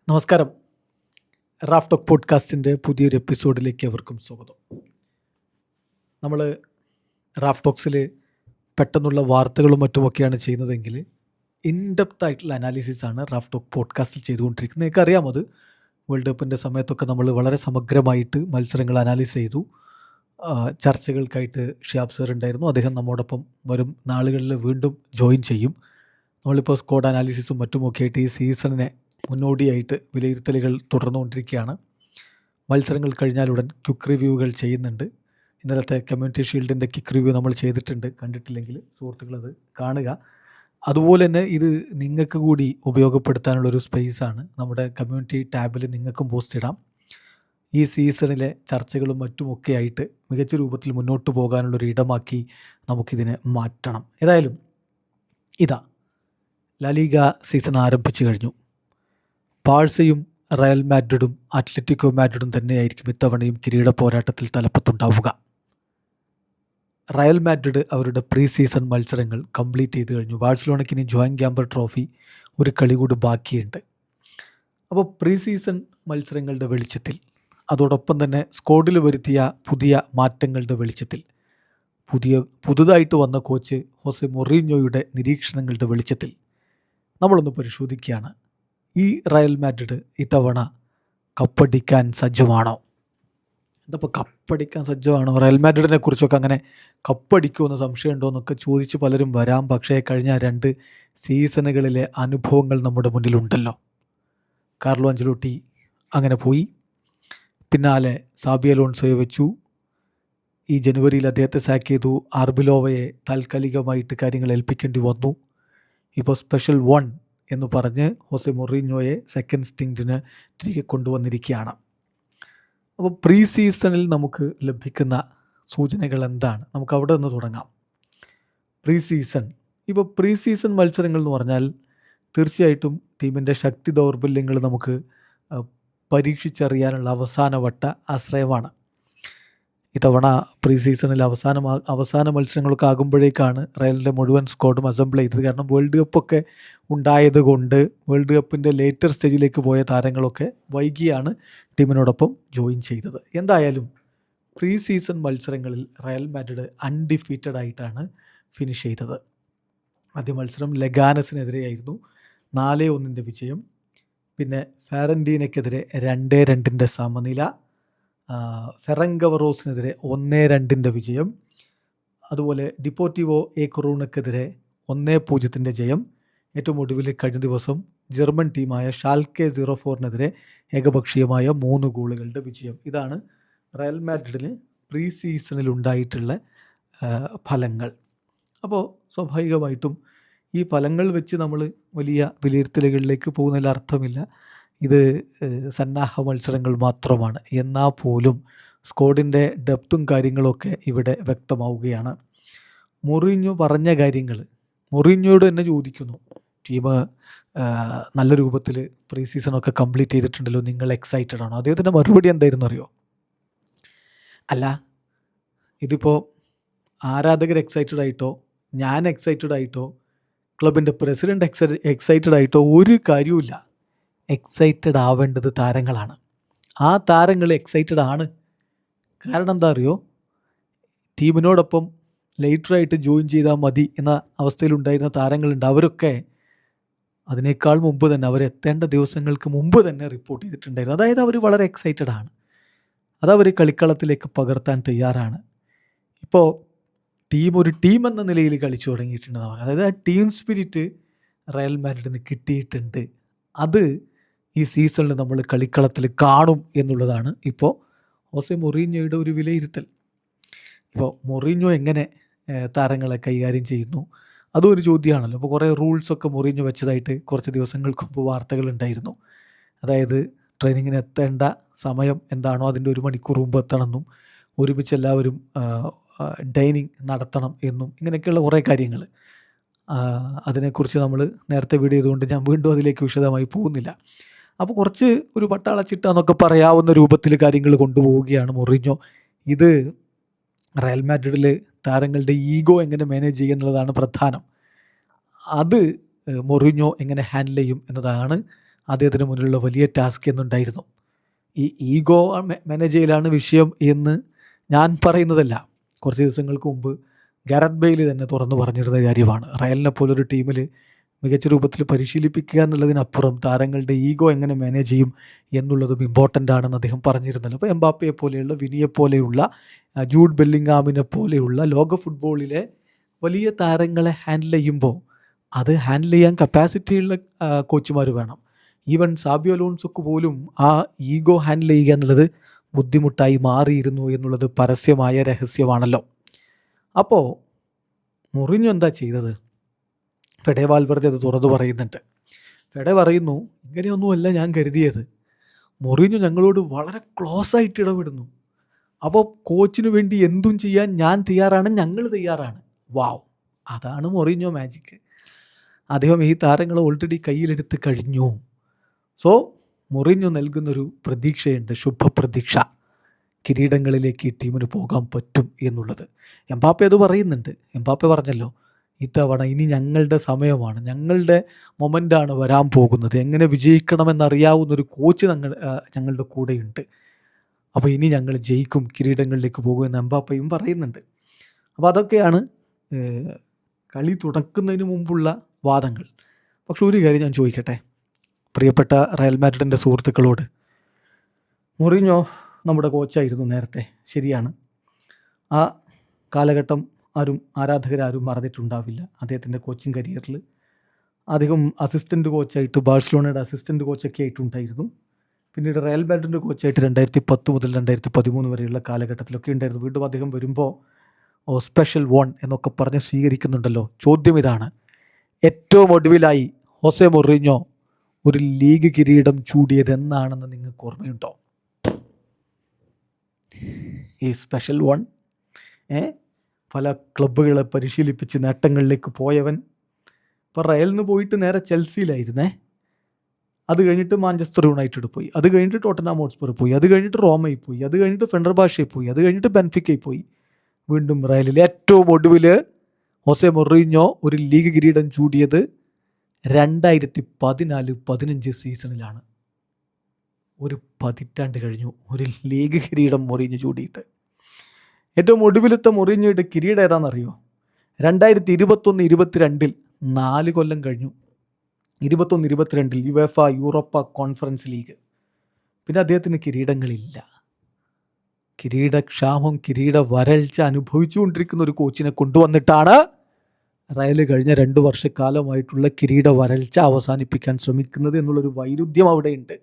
നമസ്കാരം. Raf talk പോഡ്കാസ്റ്റിൻ്റെ പുതിയൊരു എപ്പിസോഡിലേക്ക് അവർക്കും സ്വാഗതം. നമ്മൾ റാഫ് ടോക്സിൽ പെട്ടെന്നുള്ള വാർത്തകളും മറ്റുമൊക്കെയാണ് ചെയ്യുന്നതെങ്കിൽ ഇൻഡെപ്ത് ആയിട്ടുള്ള അനാലിസിസാണ് റാഫ് ടോക്ക് പോഡ്കാസ്റ്റിൽ ചെയ്തുകൊണ്ടിരിക്കുന്നത്. നിങ്ങൾക്കറിയാം, അത് വേൾഡ് കപ്പിൻ്റെ സമയത്തൊക്കെ നമ്മൾ വളരെ സമഗ്രമായിട്ട് മത്സരങ്ങൾ അനാലിസ് ചെയ്തു. ചർച്ചകൾക്കായിട്ട് ഷിയാബ് സർ ഉണ്ടായിരുന്നു. അദ്ദേഹം നമ്മോടൊപ്പം വരും നാളുകളിൽ വീണ്ടും ജോയിൻ ചെയ്യും. നമ്മളിപ്പോൾ സ്ക്വാഡ് അനാലിസിസും മറ്റുമൊക്കെ ആയിട്ട് ഈ സീസണിനെ മുന്നോടിയായിട്ട് വിലയിരുത്തലുകൾ തുടർന്നുകൊണ്ടിരിക്കുകയാണ്. മത്സരങ്ങൾ കഴിഞ്ഞാലുടൻ ക്വിക്ക് റിവ്യൂകൾ ചെയ്യുന്നുണ്ട്. ഇന്നലത്തെ കമ്മ്യൂണിറ്റി ഷീൽഡിൻ്റെ ക്വിക്ക് റിവ്യൂ നമ്മൾ ചെയ്തിട്ടുണ്ട്. കണ്ടിട്ടില്ലെങ്കിൽ സുഹൃത്തുക്കളത് കാണുക. അതുപോലെ തന്നെ ഇത് നിങ്ങൾക്ക് കൂടി ഉപയോഗപ്പെടുത്താനുള്ളൊരു സ്പേസാണ്. നമ്മുടെ കമ്മ്യൂണിറ്റി ടാബിൽ നിങ്ങൾക്കും പോസ്റ്റ് ഇടാം. ഈ സീസണിലെ ചർച്ചകളും മറ്റുമൊക്കെ ആയിട്ട് മികച്ച രൂപത്തിൽ മുന്നോട്ട് പോകാനുള്ളൊരു ഇടമാക്കി നമുക്കിതിനെ മാറ്റണം. ഏതായാലും ഇതാ ലാലിഗ സീസൺ ആരംഭിച്ചു കഴിഞ്ഞു. ബാഴ്സയും റയൽ മാഡ്രിഡും അത്ലറ്റിക്കോ മാഡ്രിഡും തന്നെയായിരിക്കും ഇത്തവണയും കിരീട പോരാട്ടത്തിൽ തലപ്പത്തുണ്ടാവുക. റയൽ മാഡ്രിഡ് അവരുടെ പ്രീ സീസൺ മത്സരങ്ങൾ കംപ്ലീറ്റ് ചെയ്ത് കഴിഞ്ഞു. ബാഴ്സലോണയ്ക്ക് ഇനി ജോയിൻ ക്യാമ്പർ ട്രോഫി ഒരു കളി കൂടി ബാക്കിയുണ്ട്. അപ്പോൾ പ്രീ സീസൺ മത്സരങ്ങളുടെ വെളിച്ചത്തിൽ, അതോടൊപ്പം തന്നെ സ്ക്വാഡിൽ വരുത്തിയ പുതിയ മാറ്റങ്ങളുടെ വെളിച്ചത്തിൽ, പുതുതായിട്ട് വന്ന കോച്ച് ഹോസെ മൊറീഞ്ഞോയുടെ നിരീക്ഷണങ്ങളുടെ വെളിച്ചത്തിൽ നമ്മളൊന്ന് പരിശോധിക്കുകയാണ്. ഈ റയൽ മാഡ്രിഡ് ഇത്തവണ കപ്പടിക്കാൻ സജ്ജമാണോ? എന്തപ്പോൾ കപ്പടിക്കാൻ സജ്ജമാണോ? റയൽ മാഡ്രിഡിനെ കുറിച്ചൊക്കെ അങ്ങനെ കപ്പടിക്കുമെന്ന് സംശയമുണ്ടോ എന്നൊക്കെ ചോദിച്ച് പലരും വരാം. പക്ഷേ കഴിഞ്ഞ 2 സീസണുകളിലെ അനുഭവങ്ങൾ നമ്മുടെ മുന്നിലുണ്ടല്ലോ. കാർലോ അഞ്ചലോട്ടി അങ്ങനെ പോയി, പിന്നാലെ സാബി അലോൺസോയെ വെച്ചു. ഈ ജനുവരിയിൽ അദ്ദേഹത്തെ സാക്ക് ചെയ്തു. ആർബിലോവയെ താൽക്കാലികമായിട്ട് കാര്യങ്ങൾ ഏൽപ്പിക്കേണ്ടി വന്നു. ഇപ്പോൾ സ്പെഷ്യൽ 1 എന്ന് പറഞ്ഞ് ഹോസെ മൊറീഞ്ഞോയെ സെക്കൻഡ് സ്റ്റിങ്ങിന് തിരികെ കൊണ്ടുവന്നിരിക്കുകയാണ്. അപ്പോൾ പ്രീ സീസണിൽ നമുക്ക് ലഭിക്കുന്ന സൂചനകൾ എന്താണ്? നമുക്ക് അവിടെ നിന്ന് തുടങ്ങാം. പ്രീ സീസൺ മത്സരങ്ങൾ എന്ന് പറഞ്ഞാൽ തീർച്ചയായിട്ടും ടീമിൻ്റെ ശക്തി ദൗർബല്യങ്ങൾ നമുക്ക് പരീക്ഷിച്ചറിയാനുള്ള അവസാനവട്ട ആശ്രയമാണ്. ഇത്തവണ പ്രീ സീസണിൽ അവസാന മത്സരങ്ങളൊക്കെ ആകുമ്പോഴേക്കാണ് റയലിൻ്റെ മുഴുവൻ സ്ക്വാഡും അസംബിൾ ചെയ്തത്. കാരണം വേൾഡ് കപ്പൊക്കെ ഉണ്ടായത് കൊണ്ട് വേൾഡ് കപ്പിൻ്റെ ലേറ്റർ സ്റ്റേജിലേക്ക് പോയ താരങ്ങളൊക്കെ വൈകിയാണ് ടീമിനോടൊപ്പം ജോയിൻ ചെയ്തത്. എന്തായാലും പ്രീ സീസൺ മത്സരങ്ങളിൽ റയൽ മാഡ്രിഡ് അൺഡിഫീറ്റഡ് ആയിട്ടാണ് ഫിനിഷ് ചെയ്തത്. ആദ്യ മത്സരം ലെഗാനസിനെതിരെയായിരുന്നു, 4-1 വിജയം. പിന്നെ ഫെറന്റീനയ്ക്കെതിരെ 2-2 സമനില. ഫെറങ്കവറോസിനെതിരെ 1-2 വിജയം. അതുപോലെ ഡിപ്പോർട്ടിവോ എ കൊറൂണക്കെതിരെ 1-0 ജയം. ഏറ്റവും ഒടുവിൽ കഴിഞ്ഞ ദിവസം ജർമ്മൻ ടീമായ ഷാൽക്കെ 04-നെതിരെ ഏകപക്ഷീയമായ 3 ഗോളുകളുടെ വിജയം. ഇതാണ് റയൽ മാഡ്രിഡിന് പ്രീ സീസണിൽ ഉണ്ടായിട്ടുള്ള ഫലങ്ങൾ. അപ്പോൾ സ്വാഭാവികമായിട്ടും ഈ ഫലങ്ങൾ വെച്ച് നമ്മൾ വലിയ വിലയിരുത്തലുകളിലേക്ക് പോകുന്നതിൽ അർത്ഥമില്ല. ഇത് സന്നാഹ മത്സരങ്ങൾ മാത്രമാണ്. എന്നാൽ പോലും സ്ക്വാഡിൻ്റെ ഡെപ്തും കാര്യങ്ങളൊക്കെ ഇവിടെ വ്യക്തമാവുകയാണ്. മൊറീഞ്ഞോ പറഞ്ഞ കാര്യങ്ങൾ മൊറീഞ്ഞോയോട് തന്നെ ചോദിക്കുന്നു. ടീം നല്ല രൂപത്തിൽ പ്രീ സീസണൊക്കെ കംപ്ലീറ്റ് ചെയ്തിട്ടുണ്ടല്ലോ, നിങ്ങൾ എക്സൈറ്റഡ് ആണോ? അദ്ദേഹത്തിൻ്റെ മറുപടി എന്തായിരുന്നു അറിയോ? അല്ല, ഇതിപ്പോൾ ആരാധകർ എക്സൈറ്റഡ് ആയിട്ടോ ഞാൻ എക്സൈറ്റഡ് ആയിട്ടോ ക്ലബിൻ്റെ പ്രസിഡൻറ്റ് എക്സൈറ്റഡ് ആയിട്ടോ ഒരു കാര്യവുമില്ല. എക്സൈറ്റഡ് ആവേണ്ടത് താരങ്ങളാണ്. ആ താരങ്ങൾ എക്സൈറ്റഡ് ആണ്. കാരണം എന്താ അറിയോ? ടീമിനോടൊപ്പം ലേറ്ററായിട്ട് ജോയിൻ ചെയ്താൽ മതി എന്ന അവസ്ഥയിലുണ്ടായിരുന്ന താരങ്ങളുണ്ട്. അവരൊക്കെ അതിനേക്കാൾ മുമ്പ് തന്നെ, അവരെത്തേണ്ട ദിവസങ്ങൾക്ക് മുമ്പ് തന്നെ റിപ്പോർട്ട് ചെയ്തിട്ടുണ്ടായിരുന്നു. അതായത് അവർ വളരെ എക്സൈറ്റഡ് ആണ്. അതവർ കളിക്കളത്തിലേക്ക് പകർത്താൻ തയ്യാറാണ്. ഇപ്പോൾ ഒരു ടീം എന്ന നിലയിൽ കളിച്ചു തുടങ്ങിയിട്ടുണ്ടെന്ന് പറയാം. അതായത് ആ ടീം സ്പിരിറ്റ് റയൽ മാഡ്രിഡിന് കിട്ടിയിട്ടുണ്ട്. അത് ഈ സീസണിൽ നമ്മൾ കളിക്കളത്തിൽ കാണും എന്നുള്ളതാണ് ഇപ്പോൾ ഹോസെ മൊറീഞ്ഞോയുടെ ഒരു വിലയിരുത്തൽ. ഇപ്പോൾ മൊറീഞ്ഞോ എങ്ങനെ താരങ്ങളെ കൈകാര്യം ചെയ്യുന്നു അതും ഒരു ചോദ്യമാണല്ലോ. അപ്പോൾ കുറേ റൂൾസൊക്കെ മൊറീഞ്ഞോ വെച്ചതായിട്ട് കുറച്ച് ദിവസങ്ങൾക്ക് മുമ്പ് വാർത്തകളുണ്ടായിരുന്നു. അതായത് ട്രെയിനിങ്ങിന് എത്തേണ്ട സമയം എന്താണോ അതിൻ്റെ 1 മണിക്കൂർ മുമ്പ് എത്തണമെന്നും ഒരുമിച്ച് എല്ലാവരും ഡൈനിങ് നടത്തണം എന്നും ഇങ്ങനെയൊക്കെയുള്ള കുറേ കാര്യങ്ങൾ. അതിനെക്കുറിച്ച് നമ്മൾ നേരത്തെ വീഡിയോ ചെയ്തുകൊണ്ട് ഞാൻ വീണ്ടും അതിലേക്ക് വിശദമായി പോകുന്നില്ല. അപ്പോൾ കുറച്ച് ഒരു പട്ടാള ചിട്ട എന്നൊക്കെ പറയാവുന്ന രൂപത്തിൽ കാര്യങ്ങൾ കൊണ്ടുപോവുകയാണ് മൊറീഞ്ഞോ. ഇത് റയൽ മാഡ്രിഡിൽ താരങ്ങളുടെ ഈഗോ എങ്ങനെ മാനേജ് ചെയ്യുക എന്നുള്ളതാണ് പ്രധാനം. അത് മൊറീഞ്ഞോ എങ്ങനെ ഹാൻഡിൽ ചെയ്യും എന്നതാണ് അദ്ദേഹത്തിന് മുന്നിലുള്ള വലിയ ടാസ്ക് എന്നുണ്ടായിരുന്നു. ഈ ഈഗോ മാനേജ് ചെയ്യലാണ് വിഷയം എന്ന് ഞാൻ പറയുന്നതല്ല. കുറച്ച് ദിവസങ്ങൾക്ക് മുമ്പ് ഗാരത്ത് ബെയ്ൽ തന്നെ തുറന്നു പറഞ്ഞിരുന്ന കാര്യമാണ്. റയലിനെ പോലൊരു ടീമിൽ മികച്ച രൂപത്തിൽ പരിശീലിപ്പിക്കുക എന്നുള്ളതിനപ്പുറം താരങ്ങളുടെ ഈഗോ എങ്ങനെ മാനേജ് ചെയ്യും എന്നുള്ളതും ഇമ്പോർട്ടൻ്റ് ആണെന്ന് അദ്ദേഹം പറഞ്ഞിരുന്നല്ലോ. അപ്പോൾ എംബാപ്പയെ പോലെയുള്ള, വിനിയെ പോലെയുള്ള, ജൂഡ് ബെല്ലിംഗാമിനെ പോലെയുള്ള ലോക ഫുട്ബോളിലെ വലിയ താരങ്ങളെ ഹാൻഡിൽ ചെയ്യുമ്പോൾ അത് ഹാൻഡിൽ ചെയ്യാൻ കപ്പാസിറ്റിയുള്ള കോച്ചുമാർ വേണം. ഈവൻ സാബിയോ അലോൺസോക്ക് പോലും ആ ഈഗോ ഹാൻഡിൽ ചെയ്യുക എന്നുള്ളത് ബുദ്ധിമുട്ടായി മാറിയിരുന്നു എന്നുള്ളത് പരസ്യമായ രഹസ്യമാണല്ലോ. അപ്പോൾ മൊറിഞ്ഞോ എന്താ ചെയ്തത്? ഫെഡെ വാൽവെർദെ അത് തുറന്നു പറയുന്നുണ്ട്. ഫെഡെ പറയുന്നു, ഇങ്ങനെയൊന്നുമല്ല ഞാൻ കരുതിയത്. മൊറിഞ്ഞോ ഞങ്ങളോട് വളരെ ക്ലോസ് ആയിട്ട് ഇടപെടുന്നു. അപ്പോൾ കോച്ചിന് വേണ്ടി എന്തും ചെയ്യാൻ ഞാൻ തയ്യാറാണ്, ഞങ്ങൾ തയ്യാറാണ്. വാവ്, അതാണ് മൊറിഞ്ഞോ മാജിക്ക്. അദ്ദേഹം ഈ താരങ്ങളെ ഓൾറെഡി കയ്യിലെടുത്ത് കഴിഞ്ഞു. സോ മൊറിഞ്ഞോ നൽകുന്നൊരു പ്രതീക്ഷയുണ്ട്, ശുഭപ്രതീക്ഷ. കിരീടങ്ങളിലേക്ക് ഈ ടീമിന് പോകാൻ പറ്റും എന്നുള്ളത്. എംബാപ്പെ അത് പറയുന്നുണ്ട്. എംബാപ്പെ പറഞ്ഞല്ലോ, ഇത്തവണ ഇനി ഞങ്ങളുടെ സമയമാണ്, ഞങ്ങളുടെ മൊമെൻ്റാണ് വരാൻ പോകുന്നത്. എങ്ങനെ വിജയിക്കണമെന്നറിയാവുന്നൊരു കോച്ച് ഞങ്ങളുടെ കൂടെയുണ്ട്. അപ്പോൾ ഇനി ഞങ്ങൾ ജയിക്കും, കിരീടങ്ങളിലേക്ക് പോകുമെന്ന് എംബാപ്പയും പറയുന്നുണ്ട്. അപ്പോൾ അതൊക്കെയാണ് കളി തുടക്കുന്നതിന് മുമ്പുള്ള വാദങ്ങൾ. പക്ഷെ ഒരു കാര്യം ഞാൻ ചോദിക്കട്ടെ പ്രിയപ്പെട്ട റയൽ മാഡ്രിഡിൻ്റെ സുഹൃത്തുക്കളോട്. മൊറിഞ്ഞോ നമ്മുടെ കോച്ചായിരുന്നു നേരത്തെ, ശരിയാണ്. ആ കാലഘട്ടം ആരാധകരാരും മറന്നിട്ടുണ്ടാവില്ല. അദ്ദേഹത്തിൻ്റെ കോച്ചിങ് കരിയറിൽ അദ്ദേഹം അസിസ്റ്റൻറ്റ് കോച്ചായിട്ട്, ബാഴ്സലോണയുടെ അസിസ്റ്റൻറ്റ് കോച്ചൊക്കെ ആയിട്ടുണ്ടായിരുന്നു. പിന്നീട് റയൽ മാഡ്രിഡിൻ്റെ കോച്ചായിട്ട് 2010 മുതൽ 2013 വരെയുള്ള കാലഘട്ടത്തിലൊക്കെ ഉണ്ടായിരുന്നു. വീണ്ടും അദ്ദേഹം വരുമ്പോൾ സ്പെഷ്യൽ വൺ എന്നൊക്കെ പറഞ്ഞ് സ്വീകരിക്കുന്നുണ്ടല്ലോ. ചോദ്യം ഇതാണ്, ഏറ്റവും ഒടുവിലായി ഹോസെ മൊറിഞ്ഞോ ഒരു ലീഗ് കിരീടം ചൂടിയത് എന്നാണെന്ന് നിങ്ങൾക്ക് ഓർമ്മയുണ്ടോ? ഈ സ്പെഷ്യൽ വൺ പല ക്ലബ്ബുകളെ പരിശീലിപ്പിച്ച് നേട്ടങ്ങളിലേക്ക് പോയവൻ. ഇപ്പോൾ റയലിൽ നിന്ന് പോയിട്ട് നേരെ ചെൽസിയിലായിരുന്നേ. അത് കഴിഞ്ഞിട്ട് മാഞ്ചസ്റ്റർ യുണൈറ്റഡ് പോയി, അത് കഴിഞ്ഞിട്ട് ടോട്ടൻഹാം ഹോട്ട്സ്പർ പോയി, അത് കഴിഞ്ഞിട്ട് റോമയിൽ പോയി, അത് കഴിഞ്ഞിട്ട് ഫെനർബാഷയിൽ പോയി, അത് കഴിഞ്ഞിട്ട് ബെൻഫിക്കയിൽ പോയി, വീണ്ടും റയലിൽ. ഏറ്റവും ഒടുവിൽ ഹോസെ മൊറിഞ്ഞോ ഒരു ലീഗ് കിരീടം ചൂടിയത് 2014-15 സീസണിലാണ്. ഒരു പതിറ്റാണ്ട് കഴിഞ്ഞു ഒരു ലീഗ് കിരീടം മൊറിഞ്ഞോ ചൂടിയിട്ട്. ഏറ്റവും ഒടുവിലത്തെ മൊറിഞ്ഞോയുടെ കിരീടം ഏതാണെന്നറിയോ? 2021-22 4 കൊല്ലം കഴിഞ്ഞു. 21-22 യുവേഫ യൂറോപ്പ കോൺഫറൻസ് ലീഗ്. പിന്നെ അദ്ദേഹത്തിന് കിരീടങ്ങളില്ല. കിരീടക്ഷാമം, കിരീട വരൾച്ച അനുഭവിച്ചുകൊണ്ടിരിക്കുന്ന ഒരു കോച്ചിനെ കൊണ്ടുവന്നിട്ടാണ് റയൽ കഴിഞ്ഞ 2 വർഷക്കാലമായിട്ടുള്ള കിരീട വരൾച്ച അവസാനിപ്പിക്കാൻ ശ്രമിക്കുന്നത് എന്നുള്ളൊരു വൈരുദ്ധ്യം അവിടെയുണ്ട്.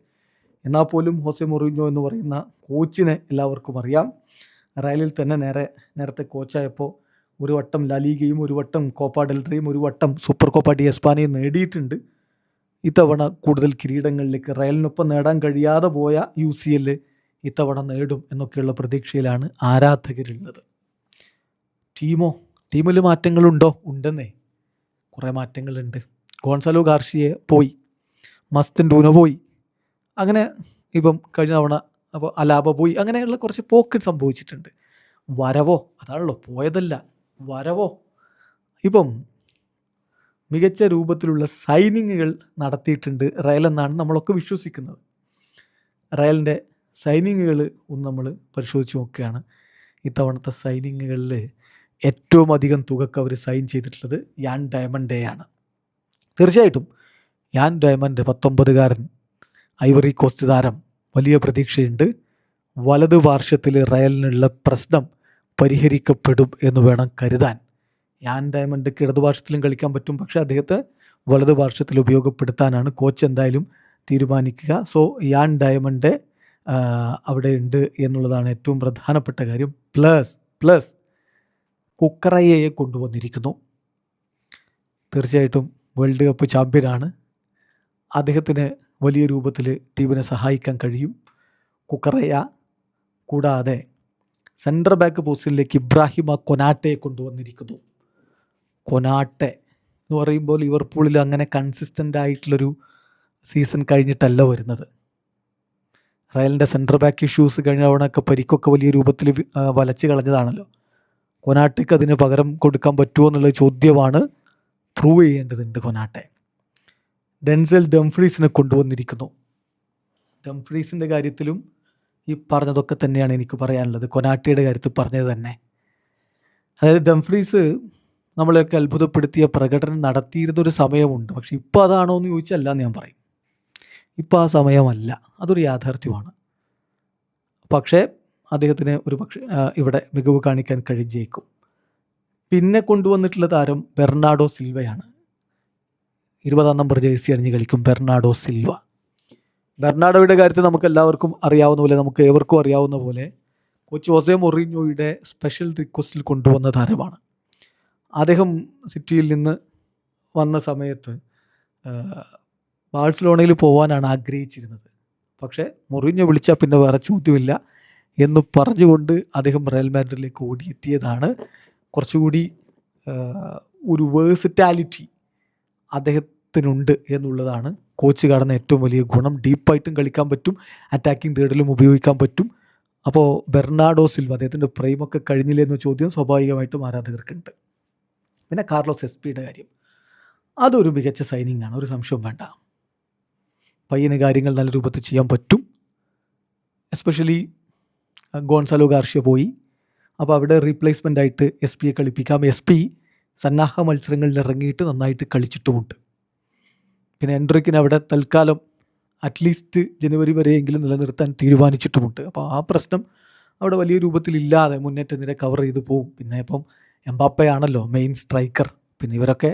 എന്നാൽ പോലും ഹോസെ മൊറിഞ്ഞോ എന്ന് പറയുന്ന കോച്ചിനെ എല്ലാവർക്കും അറിയാം. റയലിൽ തന്നെ നേരത്തെ കോച്ചായപ്പോൾ ഒരു വട്ടം ലാലീഗയും, ഒരു വട്ടം കോപ്പ ഡെൽ റേയും, ഒരു വട്ടം സൂപ്പർ കോപ്പ ഡി എസ്പാനയും നേടിയിട്ടുണ്ട്. ഇത്തവണ കൂടുതൽ കിരീടങ്ങളിലേക്ക് റയലിനൊപ്പം നേടാൻ കഴിയാതെ പോയ UCL ഇത്തവണ നേടും എന്നൊക്കെയുള്ള പ്രതീക്ഷയിലാണ് ആരാധകരുള്ളത്. ടീമിൽ മാറ്റങ്ങളുണ്ടോ? ഉണ്ടെന്നേ, കുറേ മാറ്റങ്ങളുണ്ട്. ഗോൺസാലോ ഗാർഷിയെ പോയി, മസ്തൻ ഡൂനോ പോയി, അങ്ങനെ ഇപ്പം കഴിഞ്ഞ തവണ അപ്പോൾ അലാബ പോയി, അങ്ങനെയുള്ള കുറച്ച് പോക്ക് സംഭവിച്ചിട്ടുണ്ട്. വരവോ, അതാണല്ലോ പോയതല്ല, വരവോ. ഇപ്പം മികച്ച രൂപത്തിലുള്ള സൈനിങ്ങുകൾ നടത്തിയിട്ടുണ്ട് റയൽ എന്നാണ് നമ്മളൊക്കെ വിശ്വസിക്കുന്നത്. റയലിൻ്റെ സൈനിങ്ങുകൾ ഒന്ന് നമ്മൾ പരിശോധിച്ച് നോക്കുകയാണ്. ഇത്തവണത്തെ സൈനിങ്ങുകളിൽ ഏറ്റവും അധികം തുകക്ക് അവർ സൈൻ ചെയ്തിട്ടുള്ളത് യാൻ ഡയമണ്ടേയാണ്. തീർച്ചയായിട്ടും യാൻ ഡയമണ്ട് 19കാരൻ ഐവറി കോസ്റ്റ് താരം, വലിയ പ്രതീക്ഷയുണ്ട്. വലതു പാർശ്വത്തിൽ റയലിനുള്ള പ്രശ്നം പരിഹരിക്കപ്പെടും എന്ന് വേണം കരുതാൻ. യാൻ ഡയമണ്ട് ഇടതുപാർശ്വത്തിലും കളിക്കാൻ പറ്റും, പക്ഷേ അദ്ദേഹത്തെ വലതു പാർശ്വത്തിൽ ഉപയോഗപ്പെടുത്താനാണ് കോച്ച് എന്തായാലും തീരുമാനിക്കുക. സോ യാൻ ഡയമണ്ട് അവിടെ ഉണ്ട് എന്നുള്ളതാണ് ഏറ്റവും പ്രധാനപ്പെട്ട കാര്യം. പ്ലസ് കുക്കറയ്യയെ കൊണ്ടുവന്നിരിക്കുന്നു. തീർച്ചയായിട്ടും വേൾഡ് കപ്പ് ചാമ്പ്യനാണ്. അദ്ദേഹത്തിന് വലിയ രൂപത്തിൽ ടീമിനെ സഹായിക്കാൻ കഴിയും. കുക്കറയ്യ കൂടാതെ സെൻട്രൽ ബാക്ക് പോസ്റ്റിലേക്ക് ഇബ്രാഹിമ കൊനാട്ടയെ കൊണ്ടുവന്നിരിക്കുന്നു. കൊനാട്ടെ എന്ന് പറയുമ്പോൾ ലിവർപൂളിൽ അങ്ങനെ കൺസിസ്റ്റൻ്റ് ആയിട്ടുള്ളൊരു സീസൺ കഴിഞ്ഞിട്ടല്ല വരുന്നത്. റയലിൻ്റെ സെൻട്രൽ ബാക്ക് ഇഷ്യൂസ് കഴിഞ്ഞ തവണയൊക്കെ പരിക്കൊക്കെ വലിയ രൂപത്തിൽ വലച്ച് കളഞ്ഞതാണല്ലോ. കൊനാട്ടയ്ക്ക് അതിന് പകരം കൊടുക്കാൻ പറ്റുമോ എന്നുള്ള ചോദ്യമാണ്. പ്രൂവ് ചെയ്യേണ്ടതുണ്ട് കൊനാട്ടെ. ഡെൻസൽ ഡംഫ്രീസിനെ കൊണ്ടുവന്നിരിക്കുന്നു. ഡംഫ്രീസിൻ്റെ കാര്യത്തിലും ഈ പറഞ്ഞതൊക്കെ തന്നെയാണ് എനിക്ക് പറയാനുള്ളത്. കൊനാട്ടിയുടെ കാര്യത്തിൽ പറഞ്ഞത് തന്നെ. അതായത് ഡംഫ്രീസ് നമ്മളെയൊക്കെ അത്ഭുതപ്പെടുത്തിയ പ്രകടനം നടത്തിയിരുന്നൊരു സമയമുണ്ട്. പക്ഷെ ഇപ്പോൾ അതാണോ എന്ന് ചോദിച്ചല്ല എന്ന് ഞാൻ പറയും. ഇപ്പോൾ ആ സമയമല്ല, അതൊരു യാഥാർത്ഥ്യമാണ്. പക്ഷേ അദ്ദേഹത്തിന് ഒരു പക്ഷേ ഇവിടെ മികവ് കാണിക്കാൻ കഴിഞ്ഞേക്കും. പിന്നെ കൊണ്ടുവന്നിട്ടുള്ള താരം ബെർണാഡോ സിൽവയാണ്. 20 നമ്പർ ജേഴ്സി അണിഞ്ഞ് കളിക്കും ബെർണാഡോ സിൽവ. ബെർണാഡോയുടെ കാര്യത്തിൽ നമുക്ക് എല്ലാവർക്കും അറിയാവുന്ന പോലെ, നമുക്ക് ഏവർക്കും അറിയാവുന്ന പോലെ, കോച്ച് ജോസെ മൊറീഞ്ഞോയുടെ സ്പെഷ്യൽ റിക്വസ്റ്റിൽ കൊണ്ടുവന്ന താരമാണ്. അദ്ദേഹം സിറ്റിയിൽ നിന്ന് വന്ന സമയത്ത് ബാഴ്സലോണയിൽ പോകാനാണ് ആഗ്രഹിച്ചിരുന്നത്. പക്ഷേ മൊറീഞ്ഞോ വിളിച്ചാൽ പിന്നെ വേറെ ചോദ്യമില്ല എന്ന് പറഞ്ഞുകൊണ്ട് അദ്ദേഹം റയൽ മാഡ്രിഡിലേക്ക് ഓടിയെത്തിയതാണ്. കുറച്ചുകൂടി ഒരു വേഴ്സിറ്റാലിറ്റി അദ്ദേഹത്തിനുണ്ട് എന്നുള്ളതാണ് കോച്ച് കാണുന്ന ഏറ്റവും വലിയ ഗുണം. ഡീപ്പായിട്ടും കളിക്കാൻ പറ്റും, അറ്റാക്കിംഗ് തേർഡിലും ഉപയോഗിക്കാൻ പറ്റും. അപ്പോൾ ബെർണാഡോ സിൽവ, അദ്ദേഹത്തിൻ്റെ പ്രൈമൊക്കെ കഴിഞ്ഞില്ലേ എന്ന ചോദ്യം സ്വാഭാവികമായിട്ടും ആരാധകർക്കുണ്ട്. പിന്നെ കാർലോസ് എസ്പിയുടെ കാര്യം, അതൊരു മികച്ച സൈനിങ് ആണ്, ഒരു സംശയവും വേണ്ട. പയ്യന് കാര്യങ്ങൾ നല്ല രൂപത്തിൽ ചെയ്യാൻ പറ്റും. എസ്പെഷ്യലി ഗോൺസാലോ ഗാർഷ്യ പോയി, അപ്പോൾ അവിടെ റീപ്ലേസ്മെൻ്റ് ആയിട്ട് എസ് പിയെ കളിപ്പിക്കാം. എസ് പി സന്നാഹ മത്സരങ്ങളിൽ ഇറങ്ങിയിട്ട് നന്നായിട്ട് കളിച്ചിട്ടുമുണ്ട്. പിന്നെ എൻട്രിക്കിന് അവിടെ തൽക്കാലം അറ്റ്ലീസ്റ്റ് ജനുവരി വരെയെങ്കിലും നിലനിർത്താൻ തീരുമാനിച്ചിട്ടുമുണ്ട്. അപ്പോൾ ആ പ്രശ്നം അവിടെ വലിയ രൂപത്തിലില്ലാതെ മുന്നേറ്റ നിര കവർ ചെയ്ത് പോവും. പിന്നെ ഇപ്പം എംബാപ്പയാണല്ലോ മെയിൻ സ്ട്രൈക്കർ. പിന്നെ ഇവരൊക്കെ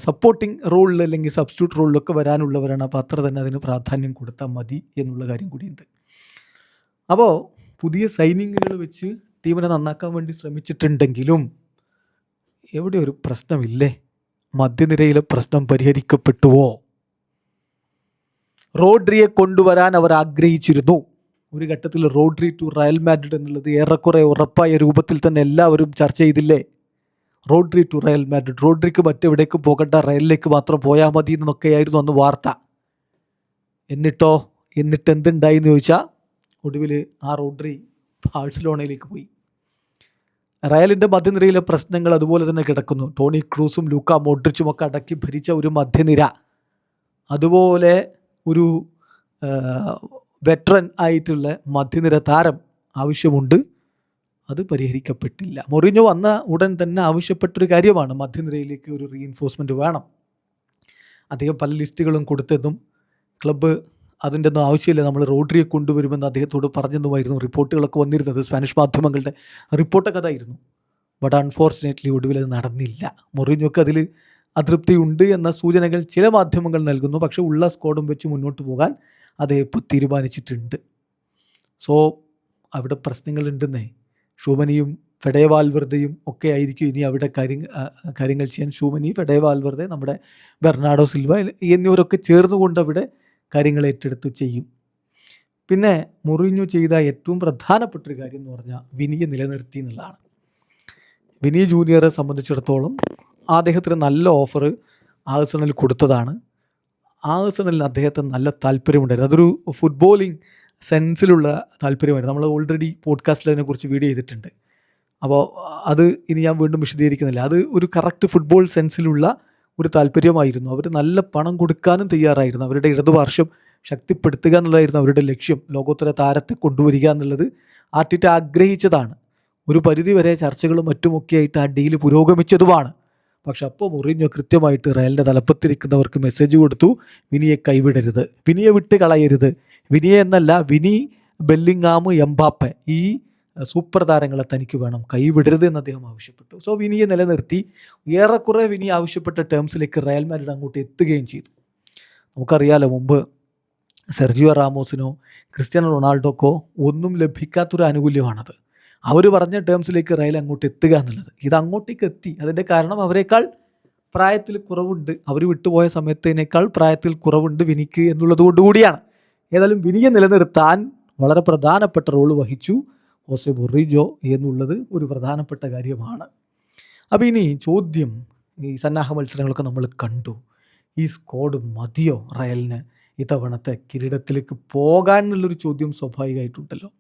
സപ്പോർട്ടിങ് റോളിൽ അല്ലെങ്കിൽ സബ്സ്റ്റിറ്റ്യൂട്ട് റോളിലൊക്കെ വരാനുള്ളവരാണ്. അപ്പോൾ അത്ര തന്നെ അതിന് പ്രാധാന്യം കൊടുത്താൽ മതി എന്നുള്ള കാര്യം കൂടിയുണ്ട്. അപ്പോൾ പുതിയ സൈനിങ്ങുകൾ വെച്ച് ടീമിനെ നന്നാക്കാൻ വേണ്ടി ശ്രമിച്ചിട്ടുണ്ടെങ്കിലും എവിടെ ഒരു പ്രശ്നമില്ലേ? മധ്യനിരയിലെ പ്രശ്നം പരിഹരിക്കപ്പെട്ടുവോ? റോഡ്രിയെ കൊണ്ടുവരാൻ അവർ ആഗ്രഹിച്ചിരുന്നു. ഒരു ഘട്ടത്തിൽ റോഡ്രി ടു റയൽ മാഡ്രിഡ് എന്നുള്ളത് ഏറെക്കുറെ ഉറപ്പായ രൂപത്തിൽ തന്നെ എല്ലാവരും ചർച്ച ചെയ്തില്ലേ? Rodri to Real Madrid, Rodrick മറ്റെവിടേക്കും പോകണ്ട, റയലിലേക്ക് മാത്രം പോയാൽ മതി എന്നൊക്കെയായിരുന്നു അന്ന് വാർത്ത. എന്നിട്ട് എന്തുണ്ടായി എന്ന് ചോദിച്ചാൽ ഒടുവിൽ ആ റോഡ്രി ബാഴ്സലോണയിലേക്ക് പോയി. റയലിൻ്റെ മധ്യനിരയിലെ പ്രശ്നങ്ങൾ അതുപോലെ തന്നെ കിടക്കുന്നു. ടോണി ക്രൂസും ലൂക്ക മോഡ്രിച്ചും ഒക്കെ അടക്കി ഭരിച്ച ഒരു മധ്യനിര, അതുപോലെ ഒരു വെറ്ററൻ ആയിട്ടുള്ള മധ്യനിര താരം ആവശ്യമുണ്ട്. അത് പരിഹരിക്കപ്പെട്ടില്ല. മൊറീഞ്ഞോ വന്ന ഉടൻ തന്നെ ആവശ്യപ്പെട്ടൊരു കാര്യമാണ്, മധ്യനിരയിലേക്ക് ഒരു റീഇൻഫോഴ്സ്മെൻറ്റ് വേണം. അദ്ദേഹം പല ലിസ്റ്റുകളും കൊടുത്തെന്നും ക്ലബ്ബ് അതിൻ്റെ ഒന്നും ആവശ്യമില്ല, നമ്മൾ റോഡ്രിയെ കൊണ്ടുവരുമെന്ന് അദ്ദേഹത്തോട് പറഞ്ഞെന്നുമായിരുന്നു റിപ്പോർട്ടുകളൊക്കെ വന്നിരുന്നത്. സ്പാനിഷ് മാധ്യമങ്ങളുടെ റിപ്പോർട്ടൊക്കെ അതായിരുന്നു. ബട്ട് അൺഫോർച്ചുനേറ്റ്ലി ഒടുവിൽ അത് നടന്നില്ല. മൊറീഞ്ഞോക്ക് അതിൽ അതൃപ്തി ഉണ്ട് എന്ന സൂചനകൾ ചില മാധ്യമങ്ങൾ നൽകുന്നു. പക്ഷേ ഉള്ള സ്ക്വാഡും വെച്ച് മുന്നോട്ട് പോകാൻ അദ്ദേഹം ഇപ്പോൾ തീരുമാനിച്ചിട്ടുണ്ട്. സോ അവിടെ പ്രശ്നങ്ങളുണ്ടെന്നേ. ഷൂമനിയും ഫെഡേ വാൽവെർദയും ഒക്കെ ആയിരിക്കും ഇനി അവിടെ കാര്യങ്ങൾ ചെയ്യാൻ. ഷൂമനി, ഫെഡേ വാൽവെർദെ, നമ്മുടെ ബെർണാഡോ സിൽവ എന്നിവരൊക്കെ ചേർന്നുകൊണ്ട് അവിടെ കാര്യങ്ങൾ ഏറ്റെടുത്ത് ചെയ്യും. പിന്നെ മൊറീഞ്ഞോ ചെയ്ത ഏറ്റവും പ്രധാനപ്പെട്ടൊരു കാര്യം എന്ന് പറഞ്ഞാൽ വിനിയെ നിലനിർത്തി എന്നുള്ളതാണ്. വിനി ജൂനിയറെ സംബന്ധിച്ചിടത്തോളം അദ്ദേഹത്തിന് നല്ല ഓഫർ ആഴ്സണൽ കൊടുത്തതാണ്. ആഴ്സണലിന് അദ്ദേഹത്തിന് നല്ല താല്പര്യമുണ്ടായിരുന്നു. അതൊരു ഫുട്ബോളിങ് സെൻസിലുള്ള താല്പര്യമായിരുന്നു. നമ്മൾ ഓൾറെഡി പോഡ്കാസ്റ്റിൽ അതിനെക്കുറിച്ച് വീഡിയോ ചെയ്തിട്ടുണ്ട്. അപ്പോൾ അത് ഇനി ഞാൻ വീണ്ടും വിശദീകരിക്കുന്നില്ല. അത് ഒരു കറക്റ്റ് ഫുട്ബോൾ സെൻസിലുള്ള ഒരു താല്പര്യമായിരുന്നു. അവർ നല്ല പണം കൊടുക്കാനും തയ്യാറായിരുന്നു. അവരുടെ ഇടതുപാർശ്വം ശക്തിപ്പെടുത്തുക എന്നുള്ളതായിരുന്നു അവരുടെ ലക്ഷ്യം. ലോകോത്തര താരത്തെ കൊണ്ടുവരിക എന്നുള്ളത് ആർട്ടിറ്റ ആഗ്രഹിച്ചതാണ്. ഒരു പരിധിവരെ ചർച്ചകളും മറ്റുമൊക്കെയായിട്ട് ആ ഡീല് പുരോഗമിച്ചതുമാണ്. പക്ഷെ അപ്പോൾ മൊറീഞ്ഞോ കൃത്യമായിട്ട് റയലിൻ്റെ തലപ്പത്തിരിക്കുന്നവർക്ക് മെസ്സേജ് കൊടുത്തു, വിനിയെ കൈവിടരുത്, വിനിയെ വിട്ട് കളയരുത്. വിനിയെ എന്നല്ല, വിനി, ബെല്ലിങ്ങാം, എംബാപ്പെ, ഈ സൂപ്പർ താരങ്ങളെ തനിക്ക് വേണം, കൈവിടരുത് എന്ന് അദ്ദേഹം ആവശ്യപ്പെട്ടു. സോ വിനിയെ നിലനിർത്തി. ഏറെക്കുറെ വിനി ആവശ്യപ്പെട്ട ടേംസിലേക്ക് റയൽ മാഡ്രിഡ് അങ്ങോട്ട് എത്തുകയും ചെയ്തു. നമുക്കറിയാലോ, മുമ്പ് സെർജിയോ റാമോസിനോ ക്രിസ്ത്യാനോ റൊണാൾഡോക്കോ ഒന്നും ലഭിക്കാത്തൊരു ആനുകൂല്യമാണത്. അവർ പറഞ്ഞ ടേംസിലേക്ക് റയൽ അങ്ങോട്ട് എത്തുക എന്നുള്ളത്. ഇത് അങ്ങോട്ടേക്ക് എത്തി. അതിൻ്റെ കാരണം അവരെക്കാൾ പ്രായത്തിൽ കുറവുണ്ട്, അവർ വിട്ടുപോയ സമയത്തിനേക്കാൾ പ്രായത്തിൽ കുറവുണ്ട് വിനിക്ക് എന്നുള്ളത് കൊണ്ടുകൂടിയാണ്. ഏതായാലും വിനിയെ നിലനിർത്താൻ വളരെ പ്രധാനപ്പെട്ട റോൾ വഹിച്ചു ഹോസെ മൊറീഞ്ഞോ എന്നുള്ളത് ഒരു പ്രധാനപ്പെട്ട കാര്യമാണ്. അപ്പോൾ ഇനി ചോദ്യം, ഈ സന്നാഹ മത്സരങ്ങളൊക്കെ നമ്മൾ കണ്ടു. ഈ സ്ക്വാഡ് മതിയോ റയലിന് ഇത്തവണത്തെ കിരീടത്തിലേക്ക് പോകാൻ എന്നുള്ളൊരു ചോദ്യം സ്വാഭാവികമായിട്ടുണ്ടല്ലോ.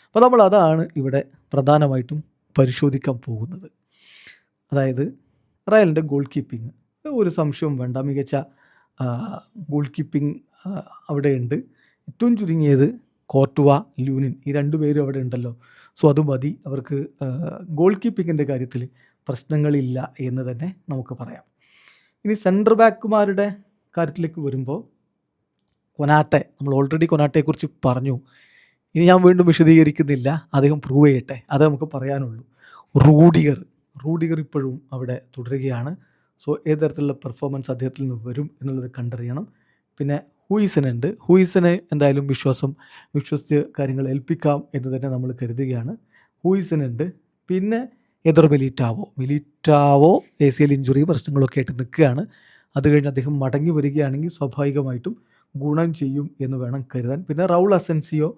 അപ്പോൾ നമ്മൾ അതാണ് ഇവിടെ പ്രധാനമായിട്ടും പരിശോധിക്കാൻ പോകുന്നത്. അതായത് റയലിൻ്റെ ഗോൾ കീപ്പിംഗ് ഒരു സംശയവും വേണ്ട, മികച്ച ഗോൾ കീപ്പിംഗ് അവിടെയുണ്ട്. ഏറ്റവും ചുരുങ്ങിയത് കോർട്ടുവ, ലൂനിൻ ഈ 2 പേരും അവിടെ ഉണ്ടല്ലോ. സോ അത് മതി അവർക്ക്. ഗോൾ കീപ്പിങ്ങിൻ്റെ കാര്യത്തിൽ പ്രശ്നങ്ങളില്ല എന്ന് തന്നെ നമുക്ക് പറയാം. ഇനി സെൻറ്റർ ബാക്കുമാരുടെ കാര്യത്തിലേക്ക് വരുമ്പോൾ കൊനാട്ടെ, നമ്മൾ ഓൾറെഡി കൊനാട്ടയെക്കുറിച്ച് പറഞ്ഞു. ഇനി ഞാൻ വീണ്ടും വിശദീകരിക്കുന്നില്ല, അദ്ദേഹം പ്രൂവ് ചെയ്യട്ടെ, അത് നമുക്ക് പറയാനുള്ളൂ. റൂഡിഗർ ഇപ്പോഴും അവിടെ തുടരുകയാണ്. സോ ഏത് തരത്തിലുള്ള പെർഫോമൻസ് അദ്ദേഹത്തിൽ നിന്ന് വരും എന്നുള്ളത് കണ്ടറിയണം. പിന്നെ ഹൂയിസന് എന്തായാലും വിശ്വസിച്ച് കാര്യങ്ങൾ ഏൽപ്പിക്കാം എന്ന് തന്നെ നമ്മൾ കരുതുകയാണ്. ഹൂയിസനുണ്ട്. പിന്നെ എദർ മിലിറ്റാവോ ACL ഇഞ്ചുറി പ്രശ്നങ്ങളൊക്കെ ആയിട്ട് നിൽക്കുകയാണ്. അത് കഴിഞ്ഞ് അദ്ദേഹം മടങ്ങി വരികയാണെങ്കിൽ സ്വാഭാവികമായിട്ടും ഗുണം ചെയ്യും എന്ന് വേണം കരുതാൻ. പിന്നെ റൗൾ അസെൻസിയോ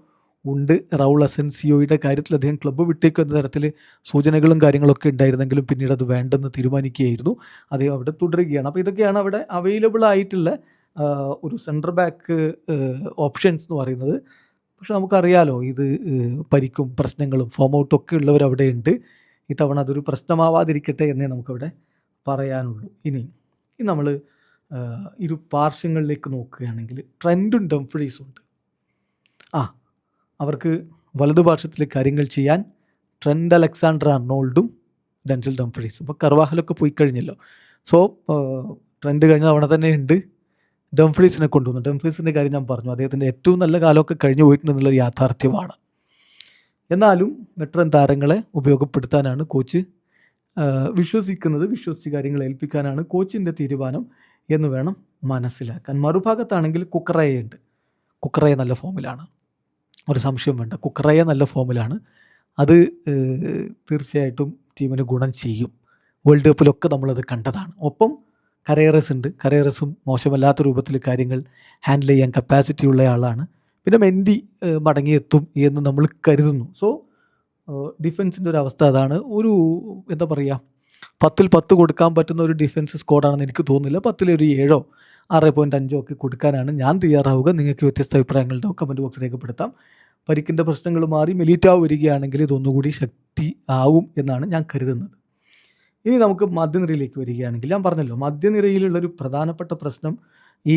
ഉണ്ട്. റൗൾ അസെൻസിയോയുടെ കാര്യത്തിൽ അദ്ദേഹം ക്ലബ്ബ് വിട്ടേക്കും എന്ന തരത്തിൽ സൂചനകളും കാര്യങ്ങളൊക്കെ ഉണ്ടായിരുന്നെങ്കിലും പിന്നീട് അത് വേണ്ടെന്ന് തീരുമാനിക്കുകയായിരുന്നു. അദ്ദേഹം അവിടെ തുടരുകയാണ്. അപ്പോൾ ഇതൊക്കെയാണ് അവിടെ അവൈലബിൾ ആയിട്ടുള്ള ഒരു സെൻറ്റർ ബാക്ക് ഓപ്ഷൻസ് എന്ന് പറയുന്നത്. പക്ഷെ നമുക്കറിയാലോ, ഇത് പരിക്കും പ്രശ്നങ്ങളും ഫോം ഔട്ടൊക്കെ ഉള്ളവർ അവിടെ ഉണ്ട്. ഇത്തവണ അതൊരു പ്രശ്നമാവാതിരിക്കട്ടെ എന്നേ നമുക്കവിടെ പറയാനുള്ളൂ. ഇനി നമ്മൾ ഇരു പാർശ്വങ്ങളിലേക്ക് നോക്കുകയാണെങ്കിൽ ട്രെൻറ്റും ഡംഫ്രീസും ഉണ്ട്. അവർക്ക് വലതുപാർശ്വത്തിൽ കാര്യങ്ങൾ ചെയ്യാൻ ട്രെൻറ്റ് അലക്സാണ്ടർ അർണോൾഡും ഡെൻസിൽ ഡംഫ്രീസും. ഇപ്പോൾ കർവാഹലൊക്കെ പോയി കഴിഞ്ഞല്ലോ. സോ ട്രെൻറ്റ് കഴിഞ്ഞ തവണ തന്നെ ഉണ്ട്. ഡംഫ്രീസിനെ കൊണ്ടുവന്നു. ഡംഫ്രീസിൻ്റെ കാര്യം ഞാൻ പറഞ്ഞു, അദ്ദേഹത്തിൻ്റെ ഏറ്റവും നല്ല കാലമൊക്കെ കഴിഞ്ഞു പോയിട്ടുണ്ടെന്നുള്ളത് യാഥാർത്ഥ്യമാണ്. എന്നാലും വെറ്ററൻ താരങ്ങളെ ഉപയോഗപ്പെടുത്താനാണ് കോച്ച് വിശ്വസിക്കുന്നത്. വിശ്വസിച്ച് കാര്യങ്ങൾ ഏൽപ്പിക്കാനാണ് കോച്ചിൻ്റെ തീരുമാനം എന്ന് വേണം മനസ്സിലാക്കാൻ. മറുഭാഗത്താണെങ്കിൽ കുക്കറയുണ്ട്. കുക്കറയ നല്ല ഫോമിലാണ്, ഒരു സംശയം വേണ്ട. കുക്കറയ നല്ല ഫോമിലാണ്. അത് തീർച്ചയായിട്ടും ടീമിന് ഗുണം ചെയ്യും. വേൾഡ് കപ്പിലൊക്കെ നമ്മളത് കണ്ടതാണ്. ഒപ്പം കരേറസ് ഉണ്ട്. കരേറസും മോശമല്ലാത്ത രൂപത്തിൽ കാര്യങ്ങൾ ഹാൻഡിൽ ചെയ്യാൻ കപ്പാസിറ്റി ഉള്ള ആളാണ്. പിന്നെ മെൻഡി മടങ്ങിയെത്തും എന്ന് നമ്മൾ കരുതുന്നു. സോ ഡിഫൻസിൻ്റെ ഒരു അവസ്ഥ അതാണ്. ഒരു എന്താ പറയുക, 10-ൽ 10 കൊടുക്കാൻ പറ്റുന്ന ഒരു ഡിഫൻസ് സ്ക്വാഡാണെന്ന് എനിക്ക് തോന്നുന്നില്ല. 10-ൽ ഒരു 7 6.5 ഒക്കെ കൊടുക്കാനാണ് ഞാൻ തയ്യാറാവുക. നിങ്ങൾക്ക് വ്യത്യസ്ത അഭിപ്രായങ്ങളുണ്ടാവും, കമൻറ്റ് ബോക്സ് രേഖപ്പെടുത്താം. പരിക്കിൻ്റെ പ്രശ്നങ്ങൾ മാറി മിലിറ്റാവ് വരികയാണെങ്കിൽ ഇതൊന്നുകൂടി ശക്തി ആവും എന്നാണ് ഞാൻ കരുതുന്നത്. ഇനി നമുക്ക് മധ്യനിരയിലേക്ക് വരികയാണെങ്കിൽ, ഞാൻ പറഞ്ഞല്ലോ മധ്യനിരയിലുള്ളൊരു പ്രധാനപ്പെട്ട പ്രശ്നം ഈ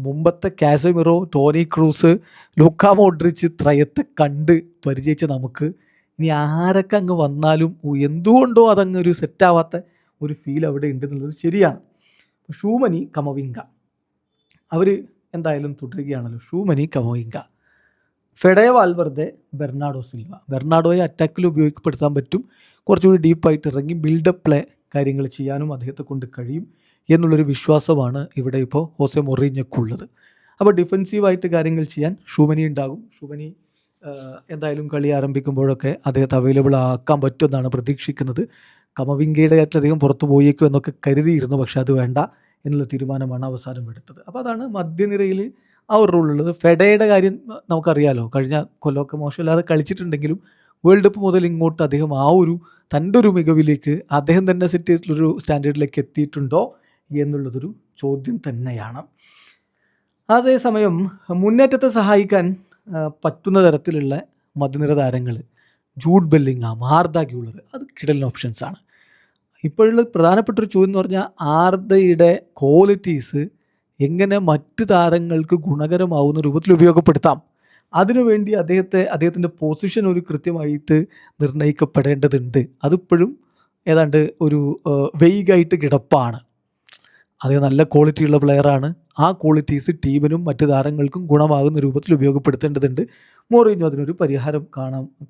മുമ്പത്തെ Casemiro, Toni Kroos, Luka Modric ത്രയത്തെ കണ്ട് പരിചയിച്ച നമുക്ക് ഇനി ആരൊക്കെ അങ്ങ് വന്നാലും എന്തുകൊണ്ടോ അതങ്ങ് ഒരു സെറ്റാവാത്ത ഒരു ഫീൽ അവിടെ ഉണ്ടെന്നുള്ളത് ശരിയാണ്. ഷൂമനി, കമവിംഗ അവർ എന്തായാലും തുടരുകയാണല്ലോ. Tchouameni, Camavinga, Fede Valverde, Bernardo Silva. ബെർണാഡോയെ അറ്റാക്കിൽ ഉപയോഗപ്പെടുത്താൻ പറ്റും. കുറച്ചുകൂടി ഡീപ്പായിട്ട് ഇറങ്ങി ബിൽഡപ്പ് പ്ലേ കാര്യങ്ങൾ ചെയ്യാനും അദ്ദേഹത്തെ കൊണ്ട് കഴിയും എന്നുള്ളൊരു വിശ്വാസമാണ് ഇവിടെ ഇപ്പോൾ ഹോസെ മൊറീഞ്ഞയ്ക്കുള്ളത്. അപ്പോൾ ഡിഫെൻസീവായിട്ട് കാര്യങ്ങൾ ചെയ്യാൻ ഷൂമനി ഉണ്ടാകും. ഷൂമനി എന്തായാലും കളി ആരംഭിക്കുമ്പോഴൊക്കെ അദ്ദേഹത്തെ അവൈലബിൾ ആക്കാൻ പറ്റുമെന്നാണ് പ്രതീക്ഷിക്കുന്നത്. കമവിംഗയുടെ കാര്യത്തിൽ അധികം പുറത്തു പോയേക്കും എന്നൊക്കെ കരുതിയിരുന്നു. പക്ഷേ അത് വേണ്ട എന്നുള്ള തീരുമാനമാണ് അവസാനം എടുത്തത്. അപ്പോൾ അതാണ് മധ്യനിരയിൽ ആ ഒരു റോളുള്ളത്. ഫെഡയുടെ കാര്യം നമുക്കറിയാലോ, കഴിഞ്ഞ കൊല്ലമൊക്കെ മോശമില്ലാതെ കളിച്ചിട്ടുണ്ടെങ്കിലും വേൾഡ് കപ്പ് മുതൽ ഇങ്ങോട്ട് അദ്ദേഹം ആ ഒരു തൻ്റെ ഒരു മികവിലേക്ക് അദ്ദേഹം തന്നെ സെറ്റ് ചെയ്തിട്ടുള്ളൊരു സ്റ്റാൻഡേർഡിലേക്ക് എത്തിയിട്ടുണ്ടോ എന്നുള്ളതൊരു ചോദ്യം തന്നെയാണ്. അതേസമയം മുന്നേറ്റത്തെ സഹായിക്കാൻ പറ്റുന്ന തരത്തിലുള്ള മധ്യനിര താരങ്ങൾ ജൂഡ് ബെല്ലിംഗാം, ആർദ ഗുളർ, അത് കിടലൻ ഓപ്ഷൻസാണ്. ഇപ്പോഴുള്ള പ്രധാനപ്പെട്ടൊരു ചോദ്യം എന്ന് പറഞ്ഞാൽ ആർദയുടെ ക്വാളിറ്റീസ് എങ്ങനെ മറ്റു താരങ്ങൾക്ക് ഗുണകരമാവുന്ന രൂപത്തിൽ ഉപയോഗപ്പെടുത്താം. അതിനുവേണ്ടി അദ്ദേഹത്തിൻ്റെ പൊസിഷൻ ഒരു കൃത്യമായിട്ട് നിർണ്ണയിക്കപ്പെടേണ്ടതുണ്ട്. അതിപ്പോഴും ഏതാണ്ട് ഒരു വെയ്ഗായിട്ട് കിടപ്പാണ്. അദ്ദേഹം നല്ല ക്വാളിറ്റിയുള്ള പ്ലെയറാണ്. ആ ക്വാളിറ്റീസ് ടീമിനും മറ്റ് താരങ്ങൾക്കും ഗുണമാകുന്ന രൂപത്തിൽ ഉപയോഗപ്പെടുത്തേണ്ടതുണ്ട്. മൊറീഞ്ഞോ അതിനൊരു പരിഹാരം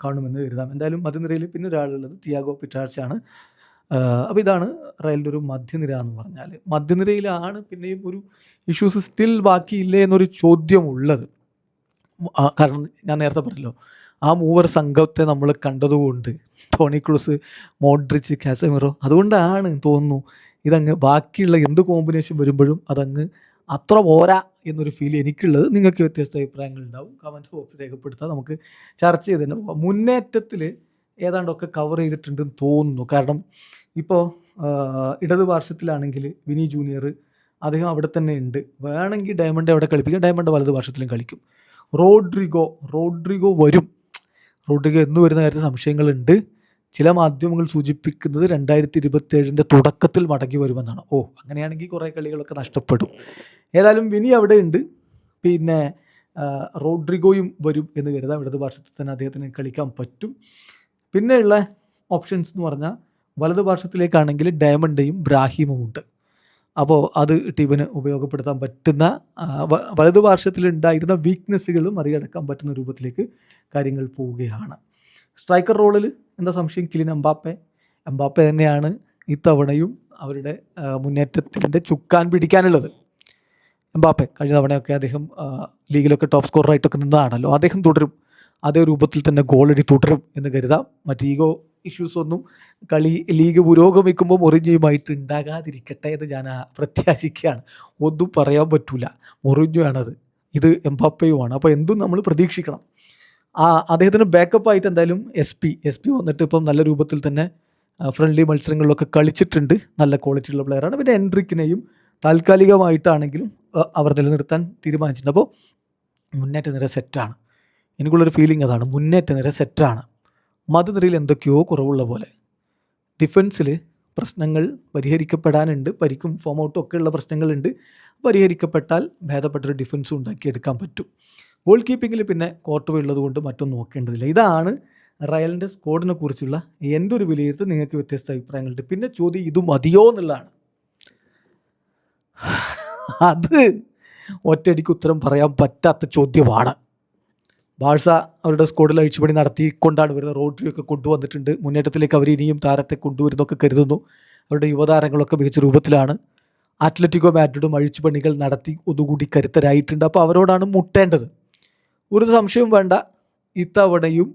കാണുമെന്ന് കരുതാം. എന്തായാലും മധ്യനിരയിൽ പിന്നെ ഒരാളുള്ളത് തിയാഗോ പിറ്റാർച്ചാണ്. അപ്പോൾ ഇതാണ് റയലിൻ്റെ ഒരു മധ്യനിര എന്ന് പറഞ്ഞാൽ. മധ്യനിരയിലാണ് പിന്നെയും ഒരു ഇഷ്യൂസ് സ്റ്റിൽ ബാക്കിയില്ലേ എന്നൊരു ചോദ്യമുള്ളത്. കാരണം ഞാൻ നേരത്തെ പറഞ്ഞല്ലോ, ആ മൂവർ സംഘത്തെ നമ്മൾ കണ്ടതുകൊണ്ട്, ടോണി ക്രൂസ്, മോഡ്രിച്ച്, കാസമിറോ, അതുകൊണ്ടാണ് തോന്നുന്നു ഇതങ്ങ് ബാക്കിയുള്ള എന്ത് കോമ്പിനേഷൻ വരുമ്പോഴും അതങ്ങ് അത്ര പോരാ എന്നൊരു ഫീൽ എനിക്കുള്ളത്. നിങ്ങൾക്ക് വ്യത്യസ്ത അഭിപ്രായങ്ങളുണ്ടാവും, കമൻറ്റ് ബോക്സ് രേഖപ്പെടുത്താം, നമുക്ക് ചർച്ച ചെയ്ത് തന്നെ പോകാം. മുന്നേറ്റത്തിൽ ഏതാണ്ടൊക്കെ കവർ ചെയ്തിട്ടുണ്ടെന്ന് തോന്നുന്നു. കാരണം ഇപ്പോൾ ഇടത് പാർശ്വത്തിലാണെങ്കിൽ വിനി ജൂനിയർ, അദ്ദേഹം അവിടെ തന്നെ ഉണ്ട്. വേണമെങ്കിൽ ഡയമണ്ട് അവിടെ കളിപ്പിക്കാം, ഡയമണ്ട് വലത് പാർശ്വത്തിലും കളിക്കും. റോഡ്രിഗോ വരും. റോഡ്രിഗോ എന്ന് വരുന്ന കാര്യത്തിൽ സംശയങ്ങളുണ്ട്. ചില മാധ്യമങ്ങൾ സൂചിപ്പിക്കുന്നത് 2027 തുടക്കത്തിൽ മടങ്ങി വരുമെന്നാണ്. അങ്ങനെയാണെങ്കിൽ കുറേ കളികളൊക്കെ നഷ്ടപ്പെടും. ഏതായാലും വിനി അവിടെ ഉണ്ട്. പിന്നെ റോഡ്രിഗോയും വരും എന്ന് കരുതാം. ഇടത് പാർശ്വത്തിൽ തന്നെ അദ്ദേഹത്തിന് കളിക്കാൻ പറ്റും. പിന്നെയുള്ള ഓപ്ഷൻസ് എന്ന് പറഞ്ഞാൽ വലത് പാർശ്വത്തിലേക്കാണെങ്കിൽ ഡയമണ്ടയും ബ്രാഹിമും ഉണ്ട്. അപ്പോൾ അത് ടീമിന് ഉപയോഗപ്പെടുത്താൻ പറ്റുന്ന വലതു പാർശ്വത്തിലുണ്ടായിരുന്ന വീക്ക്നെസ്സുകൾ മറികടക്കാൻ പറ്റുന്ന രൂപത്തിലേക്ക് കാര്യങ്ങൾ പോവുകയാണ്. സ്ട്രൈക്കർ റോളിൽ എന്താ സംശയം, കിലിൻ എംബാപ്പെ തന്നെയാണ് ഇത്തവണയും അവരുടെ മുന്നേറ്റത്തിൻ്റെ ചുക്കാൻ പിടിക്കാനുള്ളത്. എംബാപ്പെ കഴിഞ്ഞ തവണയൊക്കെ അദ്ദേഹം ലീഗിലൊക്കെ ടോപ്പ് സ്കോററായിട്ടൊക്കെ നിന്നതാണല്ലോ. അദ്ദേഹം തുടരും, അതേ രൂപത്തിൽ തന്നെ ഗോളടി തുടരും എന്ന് കരുതാം. മറ്റ് ഈഗോ ഇഷ്യൂസൊന്നും ലീഗ് പുരോഗമിക്കുമ്പോൾ മൊറിഞ്ഞുമായിട്ട് ഉണ്ടാകാതിരിക്കട്ടെ എന്ന് ഞാൻ പ്രത്യാശിക്കുകയാണ്. ഒന്നും പറയാൻ പറ്റൂല, മൊറിഞ്ഞു ആണത്, ഇത് എംബാപ്പയുമാണ്. അപ്പോൾ എന്തും നമ്മൾ പ്രതീക്ഷിക്കണം. അദ്ദേഹത്തിന് ബാക്കപ്പായിട്ട് എന്തായാലും എസ് പി വന്നിട്ട് ഇപ്പം നല്ല രൂപത്തിൽ തന്നെ ഫ്രണ്ട്ലി മത്സരങ്ങളിലൊക്കെ കളിച്ചിട്ടുണ്ട്, നല്ല ക്വാളിറ്റിയുള്ള പ്ലെയറാണ്. പിന്നെ എൻട്രിക്കിനെയും താൽക്കാലികമായിട്ടാണെങ്കിലും അവർ നിലനിർത്താൻ തീരുമാനിച്ചിട്ടുണ്ട്. അപ്പോൾ മുന്നേറ്റ നിര സെറ്റാണ്. എനിക്കുള്ളൊരു ഫീലിംഗ് അതാണ്, മുന്നേറ്റ നിര സെറ്റാണ്. മധ്യനിരയിൽ എന്തൊക്കെയോ കുറവുള്ള പോലെ. ഡിഫൻസിൽ പ്രശ്നങ്ങൾ പരിഹരിക്കപ്പെടാനുണ്ട്, പരിക്കും ഫോം ഔട്ടും ഒക്കെയുള്ള പ്രശ്നങ്ങളുണ്ട്. പരിഹരിക്കപ്പെട്ടാൽ ഭേദപ്പെട്ടൊരു ഡിഫൻസും ഉണ്ടാക്കിയെടുക്കാൻ പറ്റും. ഗോൾ കീപ്പിങ്ങിൽ പിന്നെ കോർട്ടുവ ഉള്ളത് കൊണ്ട് മറ്റൊന്നും നോക്കേണ്ടതില്ല. ഇതാണ് റയലിൻ്റെ സ്ക്വാഡിനെ കുറിച്ചുള്ള എൻ്റെ ഒരു വിലയിരുത്തൽ. നിങ്ങൾക്ക് വ്യത്യസ്ത അഭിപ്രായങ്ങളുണ്ട്. പിന്നെ ചോദ്യം ഇത് മതിയോ എന്നുള്ളതാണ്. അത് ഒറ്റയടിക്ക് ഉത്തരം പറയാൻ പറ്റാത്ത ചോദ്യമാണ്. ബാഴ്സ അവരുടെ സ്ക്വാഡിൽ അഴിച്ചുപണി നടത്തിക്കൊണ്ടാണ് വരുന്നത്. റോഡ്രിയൊക്കെ കൊണ്ടുവന്നിട്ടുണ്ട്. മുന്നേറ്റത്തിലേക്ക് അവർ ഇനിയും താരത്തെ കൊണ്ടുവരുന്നൊക്കെ കരുതുന്നു. അവരുടെ യുവതാരങ്ങളൊക്കെ മികച്ച രൂപത്തിലാണ്. അത്ലറ്റിക്കോ മാഡ്രിഡും അഴിച്ചുപണികൾ നടത്തി ഒന്നുകൂടി കരുത്തരായിട്ടുണ്ട്. അപ്പോൾ അവരോടാണ് മുട്ടേണ്ടത്. ഒരു സംശയവും വേണ്ട, ഇത്തവണയും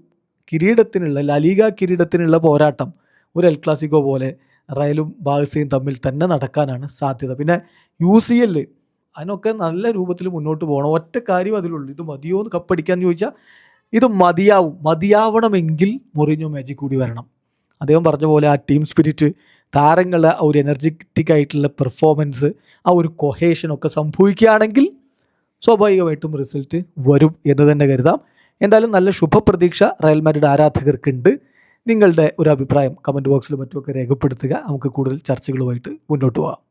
കിരീടത്തിനുള്ള ലാലിഗ കിരീടത്തിനുള്ള പോരാട്ടം ഒരു എൽ ക്ലാസിക്കോ പോലെ റയലും ബാഴ്സയും തമ്മിൽ തന്നെ നടക്കാനാണ് സാധ്യത. പിന്നെ UCL അതിനൊക്കെ നല്ല രൂപത്തിൽ മുന്നോട്ട് പോകണം. ഒറ്റ കാര്യം അതിലുള്ളൂ, ഇത് മതിയോ എന്ന് കപ്പടിക്കാന്ന് ചോദിച്ചാൽ ഇത് മതിയാവണമെങ്കിൽ മൊറിഞ്ഞോ മാജിക് കൂടി വരണം. അദ്ദേഹം പറഞ്ഞ പോലെ ആ ടീം സ്പിരിറ്റ്, താരങ്ങളെ ആ ഒരു എനർജറ്റിക് ആയിട്ടുള്ള പെർഫോമൻസ്, ആ ഒരു കൊഹേഷനൊക്കെ സംഭവിക്കുകയാണെങ്കിൽ സ്വാഭാവികമായിട്ടും റിസൾട്ട് വരും എന്ന് തന്നെ കരുതാം. എന്തായാലും നല്ല ശുഭപ്രതീക്ഷ റയൽ മാഡ്രിഡ് ആരാധകർക്കുണ്ട്. നിങ്ങളുടെ ഒരു അഭിപ്രായം കമൻറ്റ് ബോക്സിൽ മറ്റുമൊക്കെ രേഖപ്പെടുത്തുക. നമുക്ക് കൂടുതൽ ചർച്ചകളുമായിട്ട് മുന്നോട്ട് പോകാം.